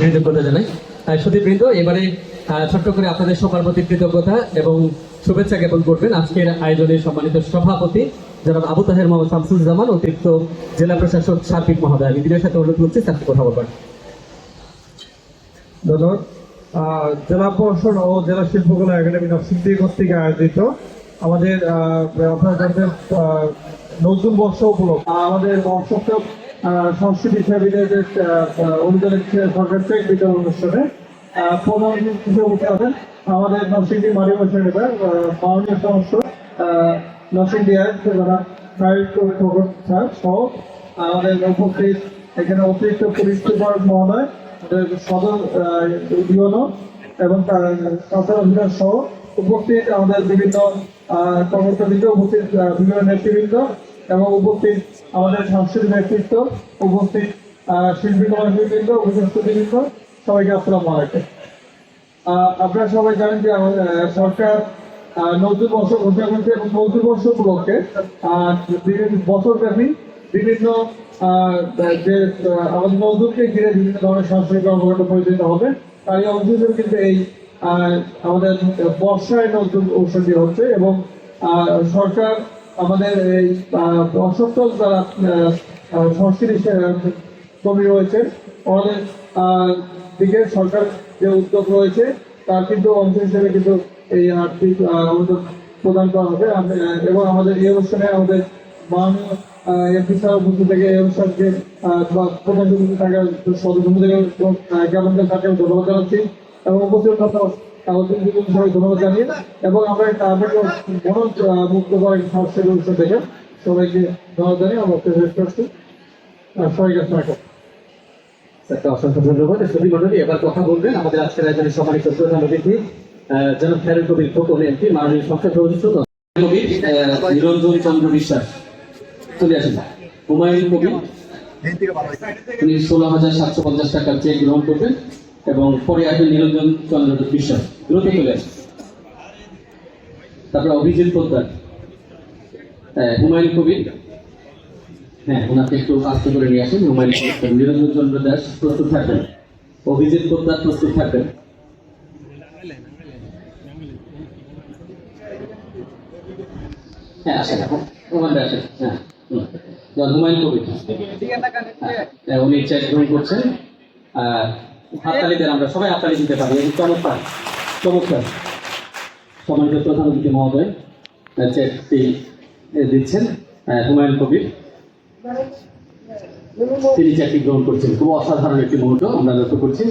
কৃতজ্ঞতা জানাই। সুধীবৃন্দ, এবারে ছোট্ট করে আপনাদের সবার প্রতি কৃতজ্ঞতা এবং শুভেচ্ছা জ্ঞাপন করবেন আজকের আয়োজনের সম্মানিত সভাপতি জনাব আবু তাহের মোহাম্মদ শামসুজ্জামান, অতিরিক্ত জেলা প্রশাসক সার্বিক মহোদয়। আমি বিনয়ের সাথে অনুরোধ করছি স্যারকে কথা বলবেন। ধন্যবাদ। জেলা প্রশাসন ও জেলা শিল্পকলা একাডেমি নরসিংদী কর্তৃক আয়োজিত আমাদের আপনারা জানেন নতুন বর্ষ উপলক্ষে আমাদের সপ্তম সংস্কৃতি সেবিদের অনুদানের সরকার চেক বিতরণ অনুষ্ঠানে প্রধান হিসেবে আছেন আমাদের নরসিংদী মারি বৈশাখের মাননীয় সংসদ নরসিংদী যারা সহ আমাদের উপস্থিত এখানে অতিরিক্ত পুলিশ সুপার মহোদয়, সদর ইউনো এবং সদর অফিসার সহ উপস্থিত আমাদের বিভিন্ন কর্মকর্তাবৃন্দ, উপস্থিত বিভিন্ন নেতৃবৃন্দ এবং উপস্থিত আমাদের সাংস্কৃতিক নেতৃত্ব, উপস্থিত শিল্পী কর্মীবৃন্দ, উপস্থিতবৃন্দ, সবাইকে আসসালামু আলাইকুম। আপনারা সবাই জানেন যে সরকার নতুন বর্ষ ঘোষণা করছে এবং নতুন বর্ষ উপলক্ষে বছরব্যাপী বিভিন্ন যে আমাদের নতুনকে ঘিরে বিভিন্ন ধরনের সাংস্কৃতিক কর্মকাণ্ড পরিচালিত হবে। তার এই অংশ হিসেবে কিন্তু এই আমাদের বর্ষায় নতুন অনুষ্ঠানটি হচ্ছে এবং সরকার আমাদের এই অসত্তর যারা সংস্কৃতি কর্মী রয়েছে আমাদের দিকে সরকার যে উদ্যোগ রয়েছে তার কিন্তু অংশ হিসেবে কিন্তু এই আর্থিক অনুদান প্রদান করা হবে এবং আমাদের এই অনুষ্ঠানে আমাদের মাননীয় এমপি স্যার উপস্থিত থেকে এই অনুষ্ঠানকে প্রধান অতিথি থাকা সদস্য থেকে জ্ঞাপন তাকে ধন্যবাদ জানাচ্ছি এবং উপস্থিত সবাই ধন্যবাদ জানিয়ে এবং আমরা মুক্ত করা সাংস্কৃতিক অনুষ্ঠান দেখে সবাইকে ধন্যবাদ জানিয়ে আমরা শেষ করছি। সবাইকে অসংখ্য ধন্যবাদ। সুধী মন্ডলী, এবার কথা বলবেন আমাদের আজকের আয়োজনের সম্মানিত প্রধান অতিথি জনাব খায়রুল কবির খোকন এমপি, মাননীয় সংসদ সদস্য কবির নিরঞ্জন চন্দ্র বিশ্বাস চলে আসেন। হুমায়ুন কবির উনি 16,750 টাকার চেক গ্রহণ করবেন এবং পরে আসবেন নিরঞ্জন চন্দ্র বিশ্বাস, দ্রুত চলে আসেন। তারপরে অভিজিৎ পোদ্দার, হুমায়ুন কবির, হ্যাঁ ওনাকে একটু আস্তে করে নিয়ে আসেন। হুমায়ুন কবির, নিরঞ্জন চন্দ্র দাস প্রস্তুত থাকবেন, অভিজিৎ পোদ্দার প্রস্তুত থাকবেন। হ্যাঁ আসেন, এখন ওখানে আসেন। হ্যাঁ হুমায়ুন কবির উনি চেক গ্রহণ করছেন। হাততালি দেন, আমরা সবাই হাততালি দিতে পারি। চমৎকার চমৎকার। সম্মানিত প্রধান অতিথি মহোদয় চেকটি দিচ্ছেন হুমায়ুন কবির, তিনি চেকটি গ্রহণ করছেন। খুব অসাধারণ একটি মুহূর্ত আমরা লক্ষ্য করছি।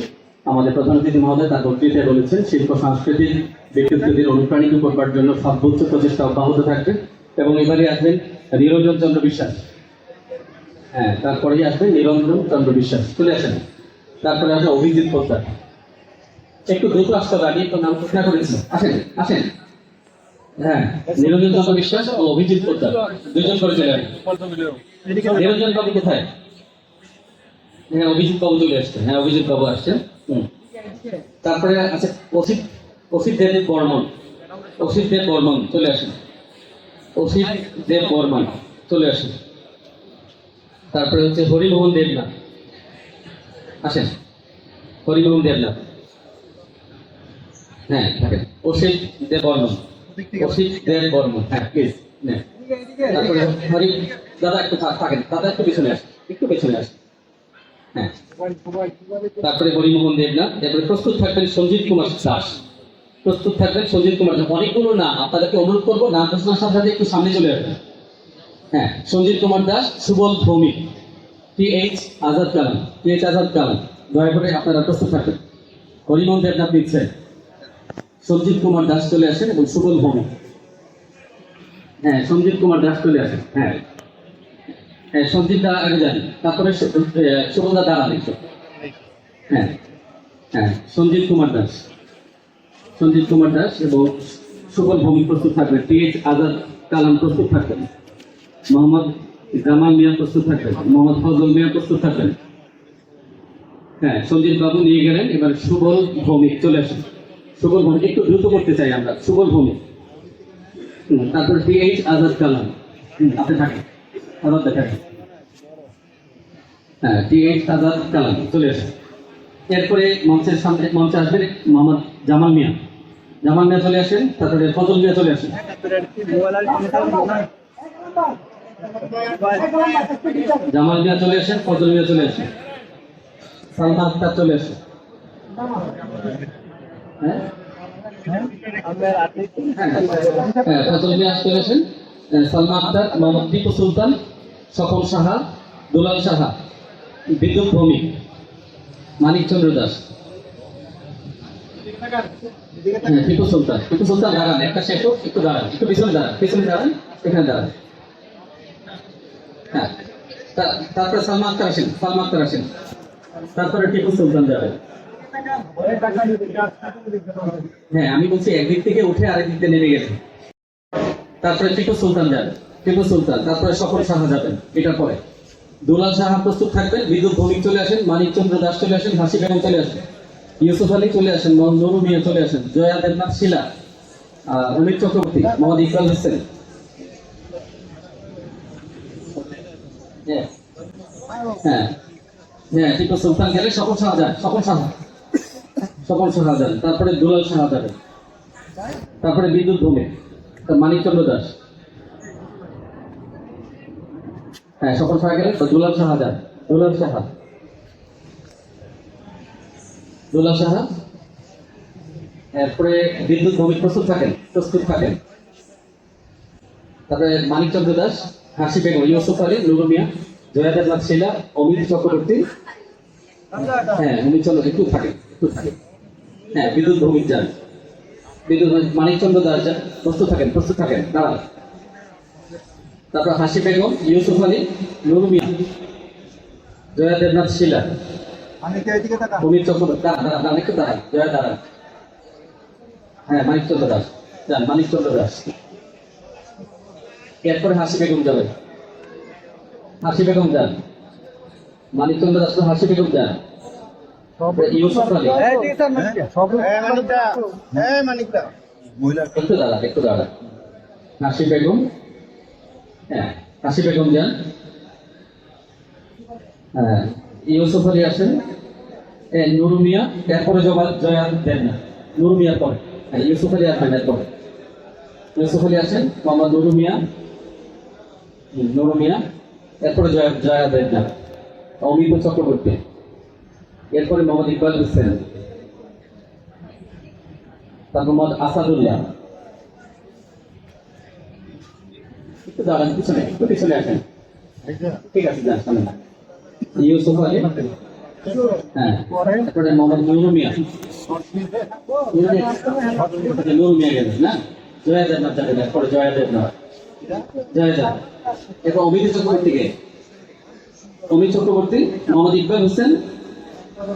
আমাদের প্রধান অতিথি মহোদয় তার বক্তৃতায় বলেছেন শিল্প সাংস্কৃতিক ব্যক্তিত্বদের অনুপ্রাণিত করবার জন্য সর্বোচ্চ প্রচেষ্টা অব্যাহত থাকবে এবং এবারে আসবেন নিরঞ্জন চন্দ্র বিশ্বাস। হ্যাঁ তারপরেই আসবেন নিরঞ্জন চন্দ্র বিশ্বাস, চলে আসেন। তারপরে আসে অভিজিৎ পোদ্দার, একটু দ্রুত আসতে হবে, আগে তো নাম ঘোষণা করেছি। আসেন আসেন। হ্যাঁ নিরঞ্জন চন্দ্র বিশ্বাস ও অভিজিৎ পোদ্দার দুজন করে চলে আসেন। নিরঞ্জন বাবু কোথায়? হ্যাঁ অভিজিৎ বাবু চলে আসছেন। হ্যাঁ অভিজিৎ বাবু আসছেন। তারপরে আছে অসিত দেব বর্মন, অসিত দেব বর্মন চলে আসেন। অসিত দেব বর্মন চলে আসেন। তারপরে হচ্ছে হরিমোহন দেবনাথ, আসেন হরিমোহন দেবনাথ। হ্যাঁ থাকেন। অসিত দেব বর্মন, অসিত দেব বর্মন, হ্যাঁ প্লিজ। তারপরে হরি দাদা একটু থাকেন, দাদা একটু পেছনে আসেন, একটু পেছনে আসেন। হ্যাঁ তারপরে হরিমোহন দেবনাথ। এরপরে প্রস্তুত থাকবেন সঞ্জিত কুমার দাস, প্রস্তুত থাকবেন সঞ্জিত কুমার দাস। অনেকগুলো না, আপনাদেরকে অনুরোধ করবো নাম ঘোষণার সাথে সাথে একটু সামনে চলে আসবেন। হ্যাঁ সঞ্জিত কুমার দাস, সুবল ভৌমিক, TH আজাদ কালাম, TH আজাদ কালাম, দয়া করে আপনারা প্রস্তুত থাকবেন। হরিমোহন দেবনাথ নিচ্ছেন, সঞ্জিত কুমার দাস চলে আসেন এবং সুবল ভৌমিক। হ্যাঁ সঞ্জিত কুমার দাস চলে আসেন। হ্যাঁ হ্যাঁ সঞ্জিত দা আগে যান, তারপরে সুবল দা দাঁড়ান একটু। হ্যাঁ হ্যাঁ সঞ্জিত কুমার দাস, সঞ্জিত কুমার দাস এবং সুবল ভৌমিক প্রস্তুত থাকবেন। TH আজাদ কালাম প্রস্তুত থাকবেন। মোহাম্মদ জামাল মিয়া প্রস্তুত থাকবেন। মোহাম্মদ ফজল মিয়া প্রস্তুত থাকবেন। হ্যাঁ সঞ্জিত বাবু নিয়ে গেলেন। এবার সুবল ভৌমিক চলে আসেন। সুবল ভৌমিক একটু দ্রুত করতে চাই আমরা। সুবল ভৌমিক, তারপর TH আজাদ কালাম, আপনি থাকেন, আজাদ থাকেন। হ্যাঁ TH আজাদ কালাম চলে আসেন। এরপরে মঞ্চের সামনে মঞ্চে আসবেন মোহাম্মদ জামাল মিয়া। জামাল মিয়া চলে আসেন, তারপরে ফজল মিয়া চলে আসেন। জামাল মিয়া চলে আসেন, ফজল মিয়া চলে আসেন, সালমা আক্তার চলে আসেন। হ্যাঁ ফজল মিয়া চলে আসেন, সালমা আক্তার, মোহাম্মদ টিপু সুলতান, স্বপন সাহা, দুলাল সাহা, বিদ্যুৎ ভৌমিক, মানিকচন্দ্র দাস। টিপু সুলতান, টিপু সুলতান দাঁড়ান, একটা শেষ হোক, একটু দাঁড়ান, একটু পিছনে দাঁড়ান, পিছনে দাঁড়ান, এখানে দাঁড়ান। হ্যাঁ তারপরে সালমা আক্তার আসেন, সালমা আক্তার আসেন, তারপরে টিপু সুলতান যাবেন। হ্যাঁ আমি বলছি একদিক থেকে উঠে আরেক দিক থেকে নেমে গেছে। তারপরে টিপু সুলতান যাবেন, টিপু সুলতান, তারপরে স্বপন সাহা যাবেন। এটার পরে দুলাল সাহা প্রস্তুত থাকবেন, বিদ্যুৎ ভৌমিক চলে আসেন, মানিকচন্দ্র দাস চলে আসেন, হাসি বেগম চলে আসেন, ইউসুফ আলী চলে আসেন, মোহাম্মদ নুরু মিয়া চলে আসেন, জয়া দেবনাথ শিলা, অমিত চক্রবর্তী, মোহাম্মদ ইকবাল হোসেন। হ্যাঁ হ্যাঁ টিপু সুলতান গেলে স্বপন সাহা যান, স্বপন সাহা, স্বপন সাহা যান, তারপরে দুলাল সাহা যাবেন, তারপরে বিদ্যুৎ ভৌমিক, মানিকচন্দ্র দাস। হ্যাঁ স্বপন সাহা গেলে দুলাল সাহা যান, দুলাল সাহা, দুলাল সাহা। এরপরে বিদ্যুৎ ভৌমিক প্রস্তুত থাকেন, প্রস্তুত থাকেন, তারপরে মানিকচন্দ্র দাস, হাসি বেগম, ইউসুফ আলী, নুরু মিয়া, জয়া দেবনাথ শিলা, অমিত চক্রবর্তী। হ্যাঁ অমিত চন্দ্র একটু থাকেন, একটু থাকেন। হ্যাঁ বিদ্যুৎ ভৌমিক যান, বিদ্যুৎ মানিকচন্দ্র দাস যান, প্রস্তুত থাকেন, প্রস্তুত থাকেন, দাঁড়ান। তারপর হাসি বেগম, ইউসুফ আলী, নুরু মিয়া, জয়া দেবনাথ শিলা, অমিত চক্রবর্তী। দাঁড়ান একটু দাঁড়ান, জয়া দাঁড়ান। হ্যাঁ মানিকচন্দ্র দাস যান, মানিকচন্দ্র দাস। এরপরে হাসি বেগম যাবেন, হাসি বেগম যান, মানিকচন্দ্র দাস, হাসি বেগম যান, ইউসুফ আলী। একটু দাঁড়ান, একটু দাঁড়ান। হাসি বেগম, হ্যাঁ হাসি বেগম যান, হ্যাঁ ইউসুফ আলী আসেন, নুরু মিয়া, এরপরে জয়া দেবনাথ, নুরু মিয়ার পরে। হ্যাঁ ইউসুফ আলী আসবেন এরপরে, ইউসুফ আলী আসেন, মোহাম্মদ নুরু মিয়া, নুরু মিয়া, এরপরে জয়া দেবনাথ, অমিত চক্রবর্তী, এরপরে মোহাম্মদ ইকবাল হোসেন, তারপর মোহাম্মদ আসাদুল্লাহ। একটু দাঁড়ান, পিছনে একটু পিছনে আসেন। ঠিক আছে যান সামনে। ইউসুফ আলী, হ্যাঁ এরপরে মোহাম্মদ নুরু মিয়া, নুরু মিয়া গেলেন না, জয়া দেবনাথ যাবেন, এরপরে জয়া দেবনাথ, জয়া দেব, এরপর অমিত চক্রবর্তীকে, অমিত চক্রবর্তী, মোহাম্মদ ইকবাল হোসেন,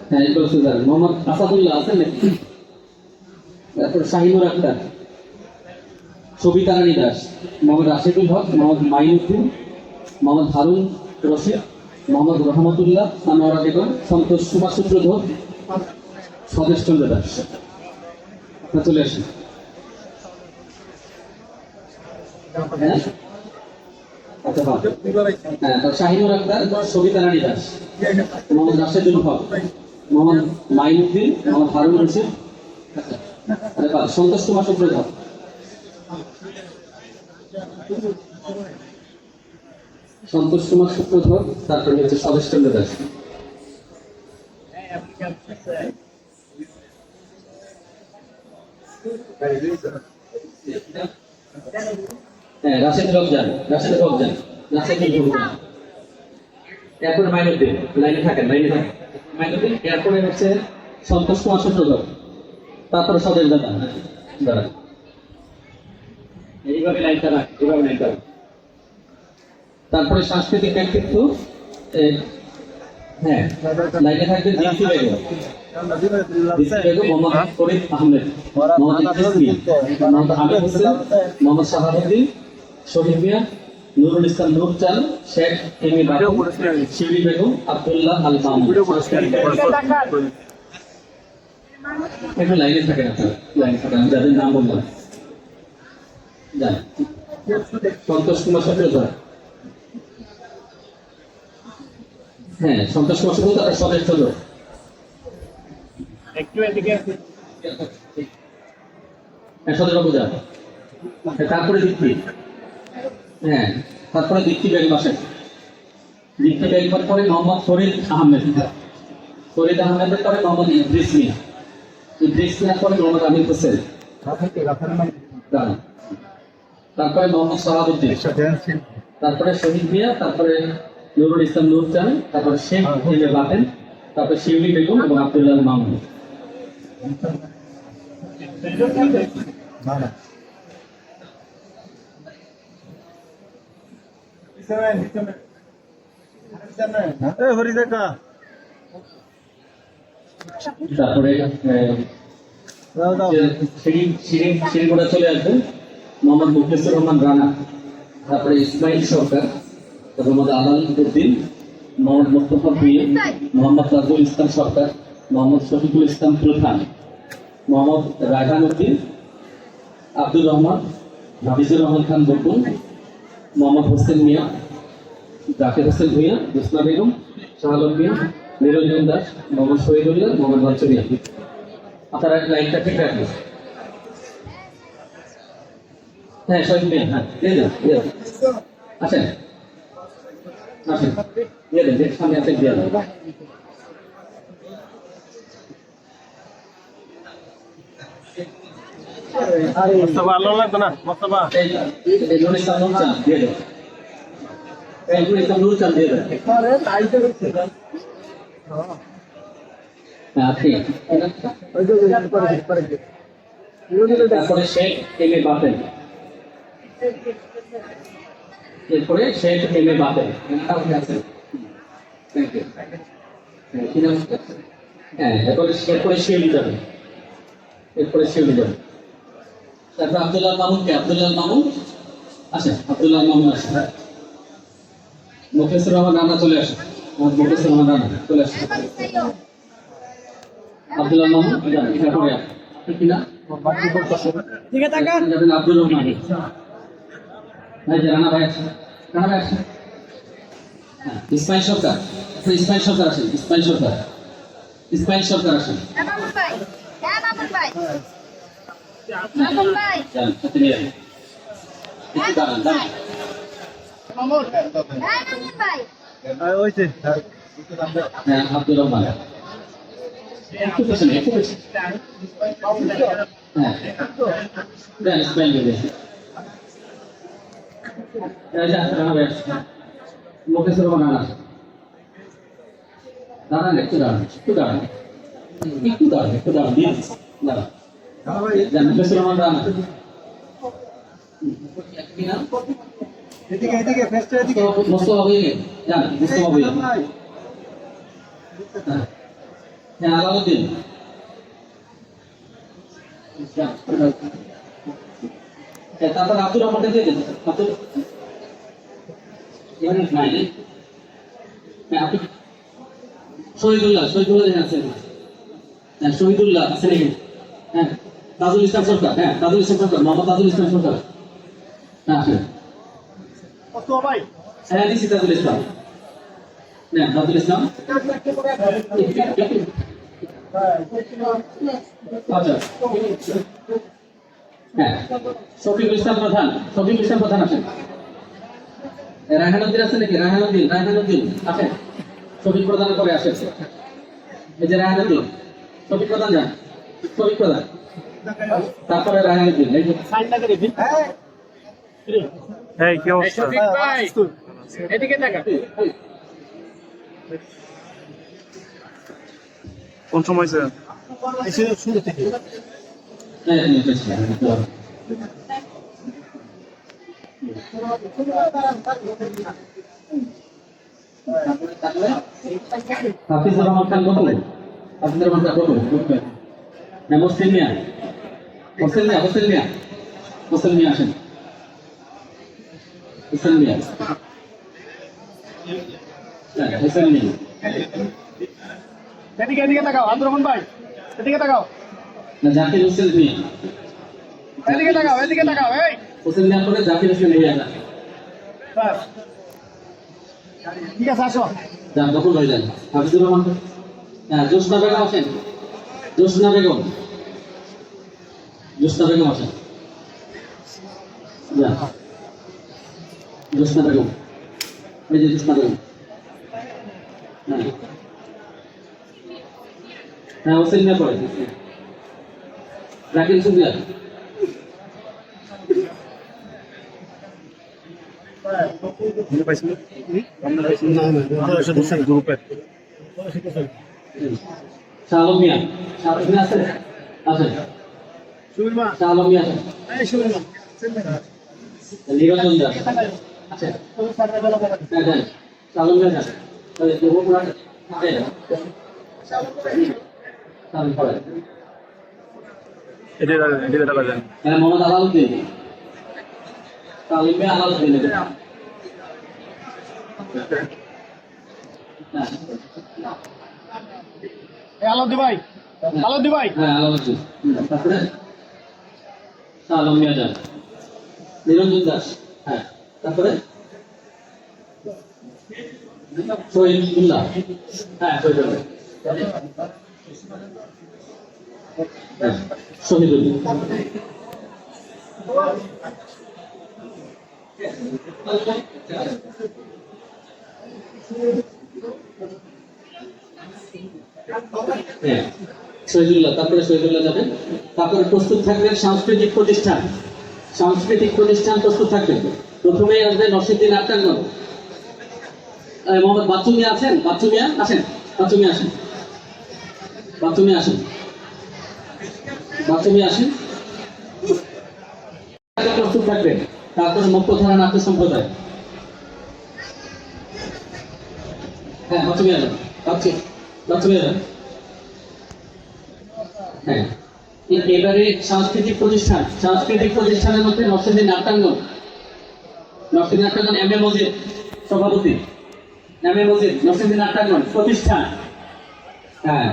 হ্যাঁ ইকবাল হোসেন যাবেন, মোহাম্মদ আসাদুল্লাহ আছেন নাকি, তারপর শাহিনুর আক্তার, সবিতা রানী দাস, মোহাম্মদ রাশিদুল হক, মোহাম্মদ মাইনুদ্দিন, মোহাম্মদ হারুন রশিদ, মোহাম্মদ রহমতুল্লাহ, সানোয়ারা বেগম, সন্তোষ সুভাষ সূত্রধর, স্বদেশ চন্দ্র দাস। চলে আসেন। হ্যাঁ শাহিনুর আক্তার, সবিতা রানী দাস, মোহাম্মদ রাশেদুল হক, মোহাম্মদ মাইনুদ্দিন, মোহাম্মদ হারুন রশিদ, সন্তোষ কুমার সূত্রধর, সন্তোষ কুমার সূত্রধর, তারপরে হচ্ছে স্বদেশ চন্দ্র দাস। হ্যাঁ রাশেদ রমজান, রাশেদ রমজান, রাশেদুল রমজান, এরপরে মাইনুদ্দিন, লাইনে থাকেন, লাইনে থাকেন, মাইনুদ্দিন, এরপরে হচ্ছে সন্তোষ কুমার সূত্রধর, তারপরে স্বদেশ দাদা। দাঁড়ান এইভাবে লাইনটা রাখ, এইভাবে লাইনটা রাখ। তারপরে সাংস্কৃতিক ব্যক্তিত্ব, হ্যাঁ লাইনে থাকবেন জিসি বেগম, জিসি বেগম, মোহাম্মদ ফরিদ আহমেদ, মোহাম্মদ ইদ্রিস মিয়া, মোহাম্মদ আমির হোসেন, মোহাম্মদ শাহাবুদ্দিন, শহীদ মিয়া, নুরুল ইসলাম নূরচান, শেখ এমি বাবু, শিউলি বেগম, আব্দুল্লাহ আল মামুন। একটু লাইনে থাকেন, আপনারা লাইনে থাকেন, যাদের নাম বললাম। সন্তোষ কুমার সূত্রধর, হ্যাঁ সন্তোষ কুমার সূত্রধর, স্বদেশ চন্দ্র, হ্যাঁ, 17 পূজা। তারপরে দীপ্তি। হ্যাঁ, তারপরে দীপ্তি বেগম আসেন। দীপ্তি বেগমের পরে মোহাম্মদ ফরিদ আহমেদ। ফরিদ আহমেদের পরে মোহাম্মদ ইদ্রিস মিয়া। ইদ্রিস মিয়ার পরে মোহাম্মদ আমির হোসেন। দাঁড়ান। তারপরে মোহাম্মদ সাহাবুদ্দিন। তারপরে শহীদ মিয়া, তারপরে নুরুল ইসলাম নূরজাহান, তারপরে শেখ এম এ বাতেন, তারপরে শিউলি বেগম এবং আব্দুল্লাহ মামুন। তারপরে শিরিগুড়া চলে আসবেন মোহাম্মদ মুখলিসুর রহমান রানা, তারপরে ইসমাইল সরকার, তারপরে মোহাম্মদ আলাল উদ্দিন, মোহাম্মদ মুস্তফা পিয়ে, মোহাম্মদ তাজুল ইসলাম সরকার, মোহাম্মদ শফিকুল ইসলাম প্রধান, মোহাম্মদ রায়হান উদ্দিন, আব্দুর রহমান, হাফিজুর রহমান খান বকুল, মোহাম্মদ হোসেন মিয়া, জাকির হোসেন ভূঁইয়া, জোসনা বেগম, শাহ আলম মিয়া, নিরঞ্জন দাস, মোহাম্মদ শহীদুল্লাহ, মোহাম্মদ বাচ্চুরিয়া। আপনারা লাইনটা ঠিক রাখবেন। হ্যাঁ, শহীদ মিয়া, হ্যাঁ, দিয়ে দেন, দিয়ে দেন। আসেন, আসেন, দিয়ে দেন, সামনে আসেন, দিয়ে দেন। মোস্তফা আলো লাগতো না মোস্তফা এই নুরুল ইসলাম নূরজাহান দিয়ে দেন। এই নুরুল ইসলাম নূরজাহান দিয়ে দেন। হ্যাঁ, আপনি। তারপরে শেখ এম এ বাতেন। এরপরে শেখ এম এ বাতেন। হ্যাঁ, এরপরে শিউলি যাবে। এরপরে শিউলি যাবে। তারপর আব্দুল্লাহ মামুনকে, আব্দুল্লাহ মামুন আসেন, আব্দুল্লাহ মামুন আসেন। মুখলিসুর রহমান রানা চলে আসেন। মুখলিসুর রহমান রানা চলে আসেন। আব্দুল্লাহ মামুন এরপরে কি না যাবেন আব্দুর রহমান। ভাই যে রানা ভাই আসেন, রানা ভাই আসেন। হ্যাঁ, ইসমাইল সরকার, ইসমাইল সরকার আসেন, ইসমাইল সরকার, ইসমাইল সরকার আসেন। আব্দুর রহমান একটু পেছনে, একটু পেছনে। হ্যাঁ, দেন ইসমাইল বেগে। মুখলিসুর রহমান রানা, দাঁড়ান, একটু দাঁড়ান, একটু দাঁড়ান, একটু দাঁড়ান, একটু দাঁড়ান, দিয়ে দিচ্ছি, দাঁড়ান। মুখলিসুর রহমান রানা। মোস্তফা ভূঁইয়া, যান, মোস্তফা ভূঁইয়া। হ্যাঁ, আলাউদ্দিন। তারপর আব্দুর রহমানকে দিয়ে দেন। আব্দুল নাই, হ্যাঁ, আপনি শহীদুল্লাহ, শহীদুল্লাহ আছেন। হ্যাঁ, শহীদুল্লাহ আছেন এখানে। হ্যাঁ, তাজুল ইসলাম সরকার, হ্যাঁ, তাজুল ইসলাম সরকার, মোহাম্মদ তাজুল ইসলাম সরকার। হ্যাঁ, আসেন। হ্যাঁ, দিচ্ছি তাজুল ইসলাম। হ্যাঁ, তাজুল ইসলাম। আচ্ছা, হ্যাঁ, শফিকুল ইসলাম প্রধান, শফিকুল ইসলাম প্রধান আসেন। রায়হান উদ্দিন আছেন নাকি? রায়হান উদ্দিন, রায়হান উদ্দিন আসেন। শফিক প্রধান করে আসেন। এই যে রায়হান উদ্দিন, শফিক প্রধান যান, শফিক প্রধান, তারপরে রায়হান উদ্দিন। এই কি অবস্থা এদিকে তাকা। কোন সময় স্যার শুরু থেকে হাফিজুর রহমান খান বকুল, হাফিজুর রহমান খান বকুল। হ্যাঁ, মুসলিম মিয়া, হোসেন মিয়া, হোসেন মিয়া, হোসেন মিয়া আসেন। হোসেন মিয়া, হোসেন মিয়া। এদিকে এদিকে তাকাও আব্দুর রহমান ভাই, এদিকে তাকাও, জাকির হোসেন মিয়া, এদিকে তাকাও, এদিকে তাকাও। এই হোসেন মিয়া করে জাকির হোসেন মিয়া। বাস, ঠিক আছে, আসো। যান, বকুল ভাই যান। হাফিজুর রহমান, হ্যাঁ, জোসনা বেগম আসেন। জোসনা বেগম, জোসনা বেগম আসেন, যান। জোসনা বেগম, এই যে জোসনা বেগম। হ্যাঁ হ্যাঁ, হোসেন মিয়া পড়ে, রাকিব সুবিয়া। গ্রুপে শাহ আলম মিয়া, শাহ আলম মিয়া আছে, আসেন। সুবীর মা শাহ আলম মিয়া আসেন। এই সুবীর মা নিরঞ্জন দাস আচ্ছা, হ্যাঁ হ্যাঁ, শাহ আলম মিয়া আসেন। ওই যে উপর আছে, হ্যাঁ, শাহ আলম পড়ে। এদিকে টাকা দেন। হ্যাঁ, মোহাম্মদ আলাউদ্দিন, শাহ আলম মিয়া আলাউদ্দিন। হ্যাঁ এই আলাউদ্দি ভাই, আলাউদ্দি ভাই হ্যাঁ, আলাউদ্দিন। তারপরে শাহ আলম মিয়া যান, নিরঞ্জন দাস। হ্যাঁ, তারপরে শহীদুল্লাহ। হ্যাঁ, শহীদুল্লাহ। হ্যাঁ, শহীদুল্লাহ। হ্যাঁ, শহীদুল্লাহ, তারপরে শহীদুল্লাহ যাবেন। তারপরে প্রস্তুত থাকবেন সাংস্কৃতিক প্রতিষ্ঠান, সাংস্কৃতিক প্রতিষ্ঠান প্রস্তুত থাকবেন। প্রথমেই আসবে নরসিংদী নাট্যাঙ্গন। মোহাম্মদ বাচ্চু মিয়া আছেন? বাচ্চু মিয়া আসেন, বাচ্চু মিয়া আসেন, বাচ্চু মিয়া আসেন, বাচ্চু মিয়া আসেন। প্রস্তুত থাকবেন। তারপরে মুক্তধারা নাট্য সম্প্রদায়। হ্যাঁ, বাচ্চু মিয়া যান, বাচ্চু মিয়া যান। হ্যাঁ, এবারে সাংস্কৃতিক প্রতিষ্ঠান, সাংস্কৃতিক প্রতিষ্ঠানের মধ্যে নরসিংদী নাট্যাঙ্গন, নরসিংদী নাট্যাঙ্গন এম এ মজিদ সভাপতি, এম এ মজিদ নরসিংদী নাট্যাঙ্গন প্রতিষ্ঠান। হ্যাঁ,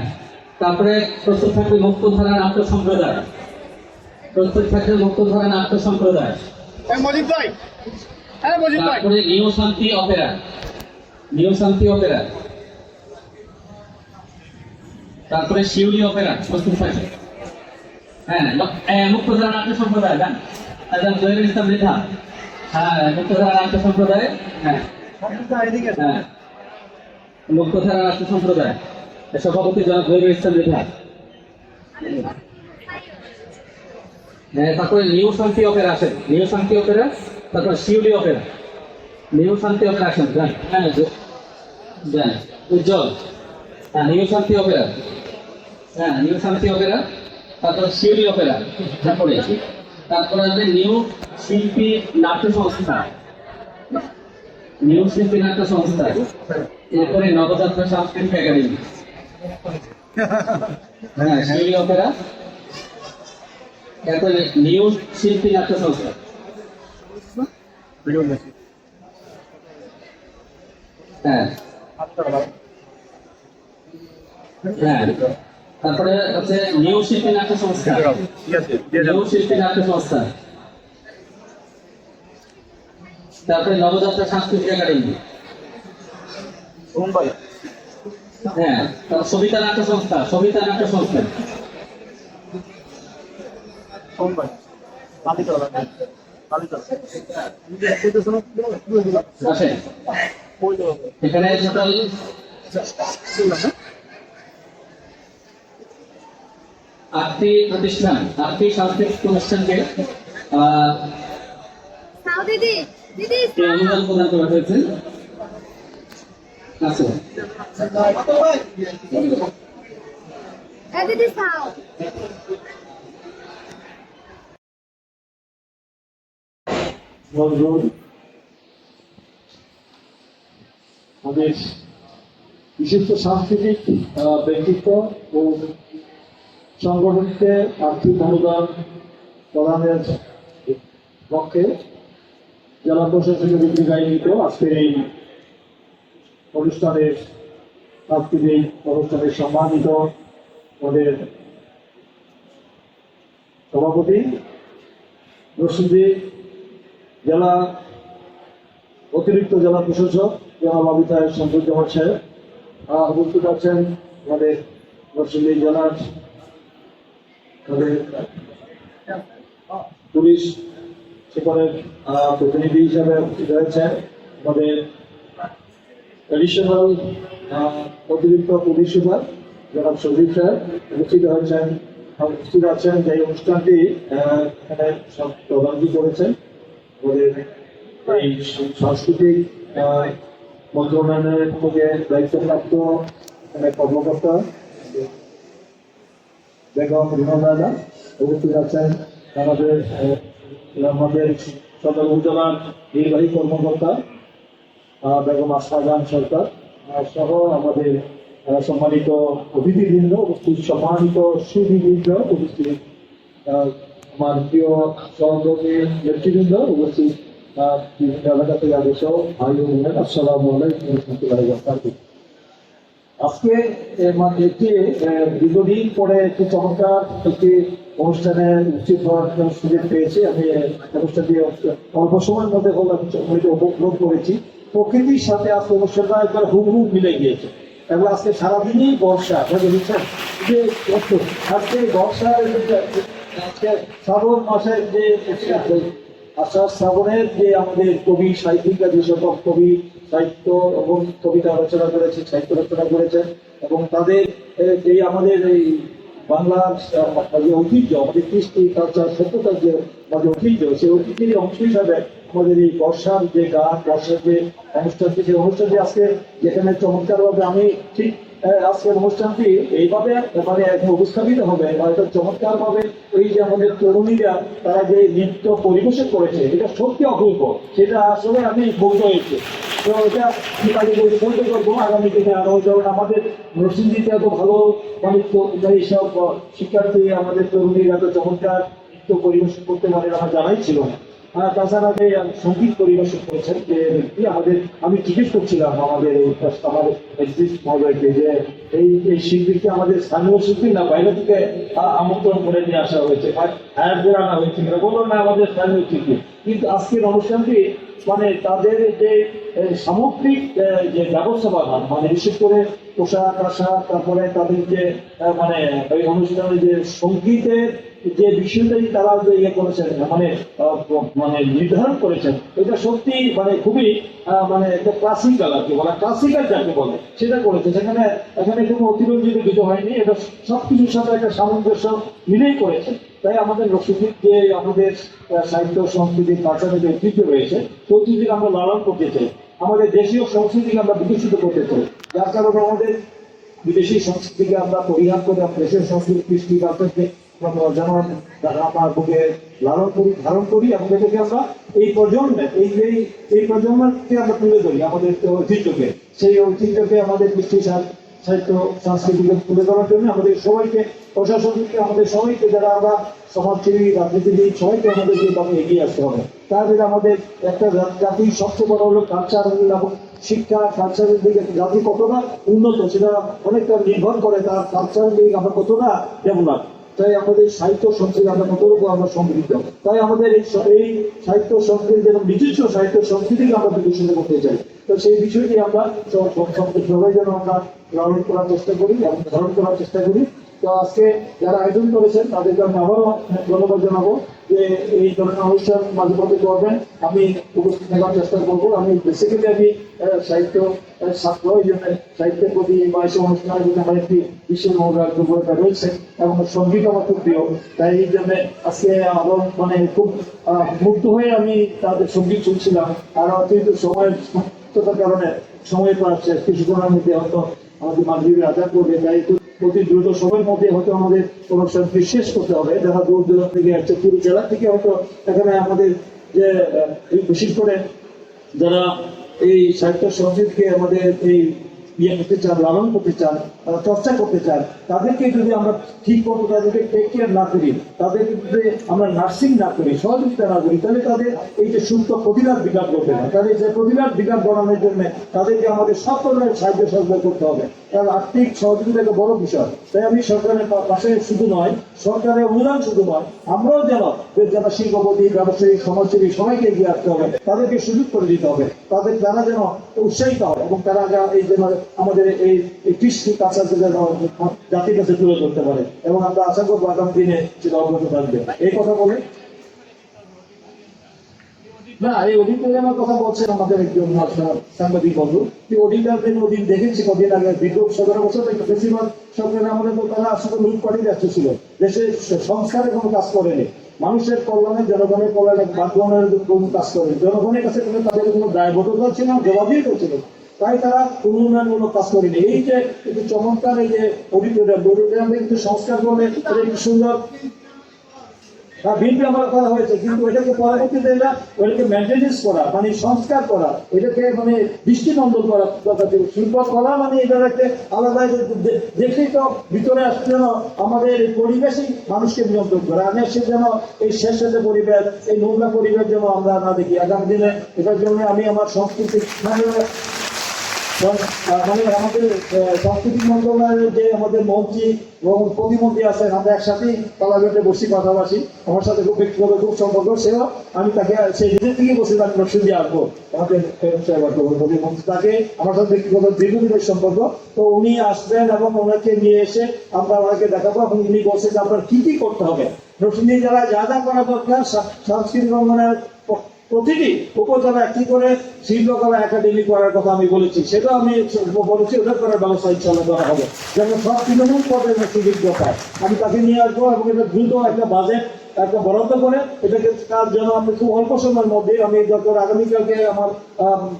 তারপরে প্রস্তুত থাকবে মুক্তধারা নাট্য সম্প্রদায়, প্রস্তুত থাকবে মুক্তধারা নাট্য সম্প্রদায়। এই মজিদ ভাই, হ্যাঁ মজিদ ভাই তারপরে নিউ শান্তি অপেরা, নিউ শান্তি অপেরা। তারপরে শিউলি অপেরা প্রস্তুত থাকবে। হ্যাঁ, মুক্তধারা নাট্য সম্প্রদায় যান, জহিরুল ইসলাম মৃধা। হ্যাঁ, মুক্তধারা নাট্য সম্প্রদায়। হ্যাঁ হ্যাঁ, মুক্তধারা নাট্য সম্প্রদায় সভাপতি জনাব জহিরুল ইসলাম মৃধা। হ্যাঁ, তারপরে নিউ শান্তি অপেরা আসেন, নিউ শান্তি অপেরা। তারপরে শিউলি অপেরা, নিউ শান্তি অপেরা আসেন, যান। হ্যাঁ যান, উজ্জ্বল। হ্যাঁ, নিউ শান্তি অপেরা। হ্যাঁ, নিউ শান্তি অপেরা। তারপরে শিউলি অপেরা। তারপরে আসবে নিউ শিল্পী নাট্য সংস্থা, নিউ শিল্পী নাট্য সংস্থা। এরপরে নবযাত্রা সাংস্কৃতিক একাডেমি। হ্যাঁ, শিউলি অপেরা। এরপরে নিউ শিল্পী নাট্য সংস্থা। হ্যাঁ হ্যাঁ, তারপরে হচ্ছে নিউ শিল্পী নাট্য সংস্থা, ঠিক আছে দিয়ে দেন। নিউ শিল্পী নাট্য সংস্থা। তারপরে নবযাত্রা সাংস্কৃতিক একাডেমি। মুম্বাই হ্যাঁ, তারপর সবিতা নাট্য সংস্থা, সবিতা নাট্য সংস্থা। মুম্বাই পালিতলা পালিতলা আসেন, এখানে টোটাল 8টি প্রতিষ্ঠান, 8টি সাংস্কৃতিক প্রতিষ্ঠানকে সাউ দিদি দিদি এই অনুদান প্রদান করা হয়েছে। আচ্ছা, দিদি সাউ নজরুল আমাদের বিশিষ্ট সাংস্কৃতিক ব্যক্তিত্ব ও সংগঠনকে আর্থিক অনুদান প্রদানের পক্ষে জেলা প্রশাসনের উদ্যোগে আয়োজিত আজকের এই অনুষ্ঠানের সম্মানিত আমাদের সভাপতি নরসিংদী জেলা অতিরিক্ত জেলা প্রশাসক জনাব আবিতায় শামসুজ্জামান সাহেব, উপস্থিত আছেন আমাদের নরসিংদী জেলার আমাদের পুলিশ সুপারের প্রতিনিধি হিসাবে উপস্থিত হয়েছেন আমাদের এডিশনাল অতিরিক্ত পুলিশ সুপার জনাব সজীব সাহেব উপস্থিত আছেন যে অনুষ্ঠানটি এখানে সব প্রধানজি করেছেন আমাদের এই সাংস্কৃতিক মন্ত্রণালয়ের থেকে দায়িত্বপ্রাপ্ত এখানে কর্মকর্তা বেগম রিমানা উপস্থিত আছেন আমাদের সদর উপজেলার নির্বাহী কর্মকর্তা বেগম আসমা জাহান সরকার সহ আমাদের সম্মানিত অতিথিবৃন্দ উপস্থিত, সম্মানিত সুধীবৃন্দ উপস্থিত, আমার প্রিয় সহযোগী নেতৃবৃন্দ উপস্থিত, বিভিন্ন এলাকা থেকে আগত ভাই ও বোনেরা, আসসালামু আলাইকুম ওয়া রাহমাতুল্লাহি ওয়া বারাকাতুহু। আজকে মানে একটি দীর্ঘদিন পরে একটি চমৎকার একটি অনুষ্ঠানে উপস্থিত হওয়ার সুযোগ পেয়েছি। আমি অনুষ্ঠানটি অল্প সময়ের মধ্যে উপভোগ করেছি। প্রকৃতির সাথে আজকে অনুষ্ঠানটা একবার হুবহু মিলে গিয়েছে এবং আজকে সারাদিনই বর্ষা, বুঝছেন যে আজকে বর্ষার আজকে শ্রাবণ মাসের যে আষাঢ় শ্রাবণের যে আমাদের কবি সাহিত্যিকরা যে সকল কবি সাহিত্য এবং কবিতা রচনা করেছে, সাহিত্য রচনা করেছেন এবং তাদের এই আমাদের এই বাংলার যে ঐতিহ্য, আমাদের কৃষ্টি কালচার সভ্যতার যে আমাদের ঐতিহ্য, সেই ঐতিহ্যের অংশ হিসাবে আমাদের এই বর্ষার যে গান, বর্ষার যে অনুষ্ঠানটি, সেই অনুষ্ঠানটি আজকে যেখানে চমৎকারভাবে আমি ঠিক আজকের অনুষ্ঠানটি এইভাবে মানে উপস্থাপিত হবে বা এটা চমৎকার ভাবে এই যে আমাদের তরুণীরা তারা যে নৃত্য পরিবেশন করেছে, এটা সত্যি অপূর্ব। সেটা আসলে আমি বলতে হয়েছে। তো এটা বলতে করবো আগামী দিনে আরো, যেমন আমাদের নরসিংদীতে এত ভালো মানে এইসব শিক্ষার্থী আমাদের তরুণীরা এত চমৎকার নৃত্য পরিবেশন করতে পারে আমার জানাই ছিল না। তাছাড়া যে সঙ্গীত পরিবেশন করেছেন যে ব্যক্তি আমাদের, আমি জিজ্ঞেস করছিলাম আমাদের মহোদয়কে যে এই শিল্পীকে আমাদের স্থানীয় শিল্পী না বাইরে থেকে আমন্ত্রণ করে নিয়ে আসা হয়েছে, হায়ার করে আনা হয়েছে, বললো না আমাদের স্থানীয় শিল্পী। কিন্তু আজকের অনুষ্ঠানটি মানে তাদের যে সামগ্রিক যে ব্যবস্থাপনা, মানে বিশেষ করে পোশাক আশাক, তারপরে তাদের যে মানে ওই অনুষ্ঠানে যে সঙ্গীতের যে বিষয়টাই তারা যে ইয়ে করেছেন মানে মানে নির্ধারণ করেছেন, এটা সত্যি মানে খুবই মানে একটা ক্লাসিক্যাল আর কি বলে, ক্লাসিক্যাল যাকে বলে সেটা করেছে। সেখানে এখানে কোনো অতিরঞ্জিত কিছু হয়নি, এটা সবকিছুর সাথে একটা সামঞ্জস্য মিলেই করেছে। তাই আমাদের রসিদিক যে আমাদের সাহিত্য সংস্কৃতি কালচারের যে ঐতিহ্য রয়েছে, সেই ঐতিহ্যকে আমরা লালন করতে চাই, আমাদের দেশীয় সংস্কৃতিকে আমরা বিকশিত করতে চাই। যার কারণে আমাদের বিদেশি সংস্কৃতিকে আমরা পরিহার করে দেশের সংস্কৃতি কৃষ্টি কালচারকে যেমন আমার বুকে লালন করি, ধারণ করি এবং এটাকে আমরা এই প্রজন্মে এই প্রজন্মকে আমরা তুলে ধরি আমাদের ঐতিহ্যকে, সেই ঐতিহ্যকে আমাদের কৃষ্টি সাহিত্য সংস্কৃতিকে তুলে ধরার জন্য আমাদের সবাইকে, প্রশাসনকে, আমাদের সবাইকে, যারা আমরা সমাজসেবী, রাজনীতিবিদ, সবাইকে আমাদের যেভাবে এগিয়ে আসতে হবে। তাহলে আমাদের একটা জাতির সবচেয়ে বড় হলো কালচার এবং শিক্ষা, কালচারের দিকে জাতি কতটা উন্নত সেটা অনেকটা নির্ভর করে তার কালচারের দিকে আমরা কতটা ডেভেলপ। তাই আমাদের সাহিত্য সংস্কৃতি আমরা কতটুকু আমরা সমৃদ্ধ, তাই আমাদের এই সাহিত্য সংস্কৃতি এবং নিজস্ব সাহিত্য সংস্কৃতিকে আমরা বিকশিত করতে চাই। তো সেই বিষয়টি আমরা সবাই যেন আমরা লালন করার চেষ্টা করি এবং ধারণ করার চেষ্টা করি। তো আজকে যারা আয়োজন করেছেন তাদেরকে আমি আবারও ধন্যবাদ জানাবো যে এই ধরনের অনুষ্ঠান মাঝে মধ্যে করবেন, আমি উপস্থিত থাকার চেষ্টা করবো। আমি বেসিক্যালি আমি সাহিত্য ছাত্র, এই জন্য সাহিত্যের প্রতি বা এইসব অনুষ্ঠানের জন্য আমার একটি বিশেষ মনোভাবটা রয়েছে এবং সঙ্গীত আমার খুব প্রিয়। তাই এই জন্য আজকে আরো মানে খুব মুগ্ধ হয়ে আমি তাদের সঙ্গীত শুনছিলাম। আর অতিরিক্ত সময়ের কারণে সময় পাচ্ছে কিছুক্ষণের মধ্যে হয়তো আমাদের মাগরিবের আজান করবে, তাই অতি দ্রুত সময়ের মধ্যে হয়তো আমাদের অনুষ্ঠানটি শেষ করতে হবে। যারা দূর দূরান্ত থেকে আসছে, পুরো জেলা থেকে হয়তো এখানে আমাদের যে বিশেষ করে যারা এই সাহিত্য সংস্কৃতিকে আমাদের এই ইয়ে করতে চান, লালন করতে চান, চর্চা করতে চান, তাদেরকে যদি আমরা ঠিক মতো তাদেরকে টেক কেয়ার না করি, তাদেরকে যদি আমরা নার্সিং না করি, সহযোগিতা না করি, তাহলে তাদের এই যে সুস্থ প্রতিভার বিকাশ ঘটবে না। তাদের যে প্রতিভার বিকাশ ঘটানোর জন্য তাদেরকে আমাদের সব ধরনের সাহায্য সহযোগিতা করতে হবে। তার আর্থিক সহযোগিতা একটা বড় বিষয়। তাই আমি সরকারের পাশে শুধু নয়, সরকারের অনুদান শুধু নয়, আমরাও যেন যারা শিল্পপতি, ব্যবসায়ী, সমাজসেবী সবাইকে এগিয়ে আসতে হবে, তাদেরকে সুযোগ করে দিতে হবে, তারা যেন উৎসাহিত হয় এবং তারা এই যেন আমাদের এই কৃষি কালচারকে যেন জাতির কাছে তুলে ধরতে পারে, এবং আমরা আশা করবো আগামী দিনে সেটা অব্যাহত থাকবে। এই কথা বলে না, এই অডিটরে আমার কথা বলছেন আমাদের একজন সাংবাদিক বন্ধু, অডিটরদের অধীন দেখেছি কদিন আগে দীর্ঘ 17 বছর থেকে বেশিরভাগ সরকারের আমাদের তো তারা আসলে লুট পাঠিয়ে যাচ্ছে ছিল, দেশের সংস্কারে কোনো কাজ করেনি, মানুষের কল্যাণে, জনগণের কল্যাণে বাধ্যগণের কোনো কাজ করেনি, জনগণের কাছে কোনো তাদের কোনো দায়বদ্ধতা ছিল না, জবাবদিহি করছিল, তাই তারা কোনো উন্নয়নমূলক কাজ করেনি। এই যে একটু চমৎকার এই যে অডিটোরিয়াম কিন্তু সংস্কার করলে একটু সুন্দর বিলটি আমার করা হয়েছে, কিন্তু এটাকে পরবর্তীতে ওটাকে মেনটেনেন্স করা মানে সংস্কার করা, এটাকে মানে দৃষ্টিনন্দন করা দরকার ছিল। শিল্প কলা মানে এটার একটা আলাদা দেখেই তো ভিতরে আসতে যেন আমাদের এই পরিবেশই মানুষকে নিয়ন্ত্রণ করে, আমি সে যেন এই শেষ পরিবেশ, এই নোংরা পরিবেশ যেন আমরা না দেখি আগামী দিনে। এটার জন্য আমি আমার সংস্কৃতি মানে আমাদের সাংস্কৃতিক মন্ত্রণালয়ের যে আমাদের মন্ত্রী এবং প্রতিমন্ত্রী আছেন, আমরা একসাথেই পার্লামেন্টে বসি, কথাবাসি, আমার সাথে খুব ব্যক্তিগত খুব সম্পর্ক, সেও আমি তাকে সেই নিজের থেকে বসে আমি নরসিংদী আসবো, আমাদের প্রতিমন্ত্রী তাকে আমার সাথে ব্যক্তিগত দীর্ঘদিনের সম্পর্ক, তো উনি আসবেন এবং ওনাকে নিয়ে এসে আমরা ওনাকে দেখাবো, এবং উনি বলছেন যে আপনার কি কি করতে হবে নরসিংদী জেলায় যা যা করা দরকার সাংস্কৃতিক অঙ্গনের প্রতিটি উপজেলা একটি করে শিল্পকলা একাডেমি করার কথা আমি বলেছি, সেটা আমি বলেছি, ওটা করার ব্যবস্থা ইনশাল্লাহ করা হবে, যেন সব তৃণমূল পদের সুযোগ পায়। আমি তাকে নিয়ে আসবো এবং এটা দ্রুত একটা বাজেট একটা বরাদ্দ করে এটাকে কাজ যেন আমি খুব অল্প সময়ের মধ্যে, আমি যত আগামীকালকে আমার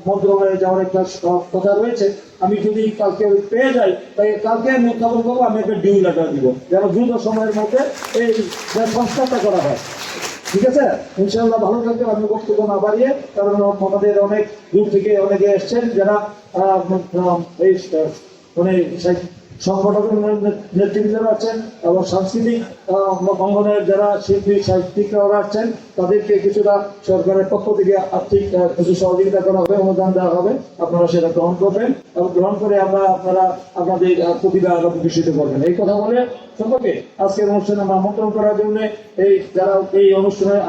মন্ত্রণালয়ে যাওয়ার একটা কথা রয়েছে, আমি যদি কালকে পেয়ে যাই তাই কালকে আমি উত্থাপন করবো, আমি একটা ডিউ লেটার দিব যেন দ্রুত সময়ের মধ্যে এই সংস্কারটা করা হয়। ঠিক আছে, ইনশাআল্লাহ ভালো থাকবে। আমি বক্তব্য না বাড়িয়ে, কারণ আমাদের অনেক দূর থেকে অনেকে এসছেন যারা এই মানে সংগঠনের নেতৃবৃন্দরা আছেন এবং সাংস্কৃতিক অঙ্গনের যারা শিল্পী সাহিত্যিকরা আছেন, তাদেরকে কিছুটা সরকারের পক্ষ থেকে আর্থিক কিছু সহযোগিতা করা হবে, অনুদান দেওয়া হবে, আপনারা সেটা গ্রহণ করবেন এবং গ্রহণ করে আপনারা আপনাদের প্রতিভা বিকশিত করবেন। এই কথা বলে সম্পর্কে আজকের অনুষ্ঠানে আমরা আমন্ত্রণ করার জন্য এই যারা এই অনুষ্ঠানের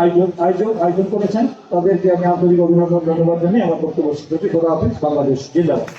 আয়োজন করেছেন তাদেরকে আমি আন্তরিক অভিনন্দন ধন্যবাদ জানিয়ে আমার বক্তব্য শেষ করছি। খোদা হাফেজ। বাংলাদেশ জিন্দাবাদ।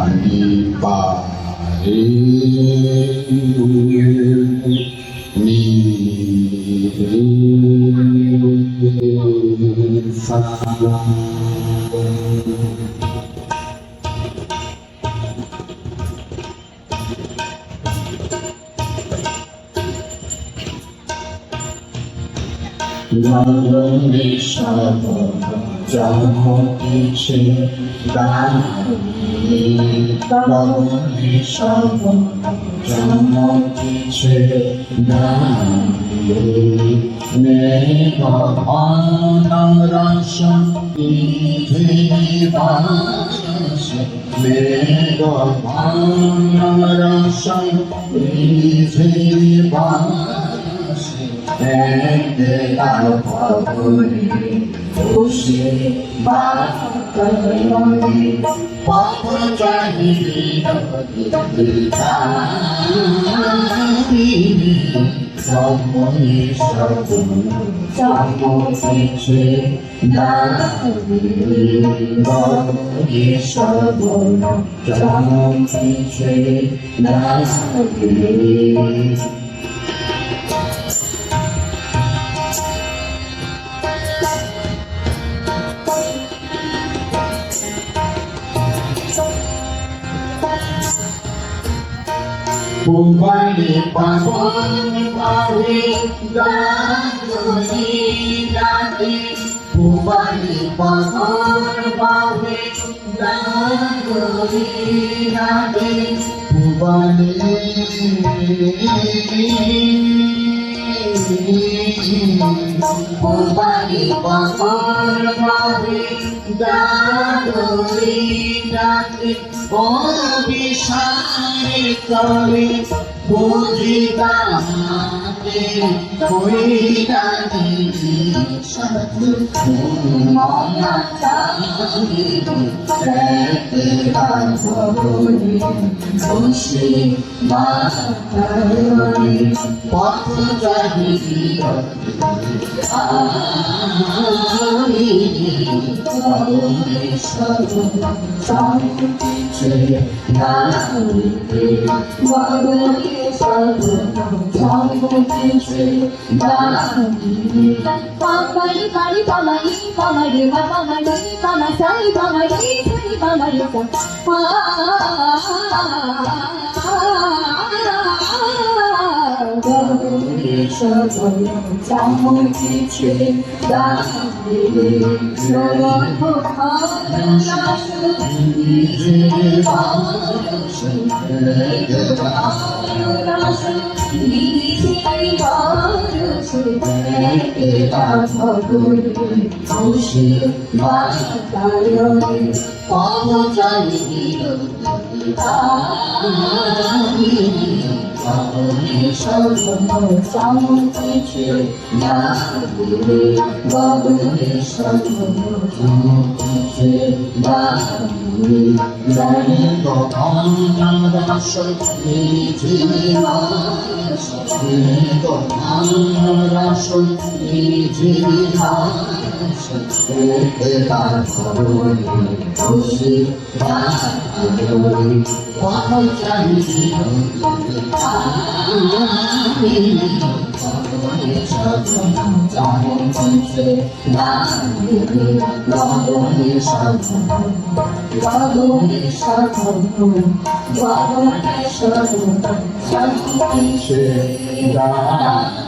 পানি পারে গগনে সব জগতিছে দাঁড়িয়ে গগনে সব জগতিছে দাঁড়িয়ে মেঘ অনরস বারস মেঘ অনরস bars Pumani pagon pare gandoni dati Pumani pagon pare gandoni dati Pumani Pumani pagon pare gandoni dati Oh Bishari Kali Bujidate Koidani Shatu Monatani Sekiran Sabuni Sushi Matari Patu Jadi Ari Shatu Pamari pamari pamari pamari pamari pamasai pamari sari pamari Shri Ram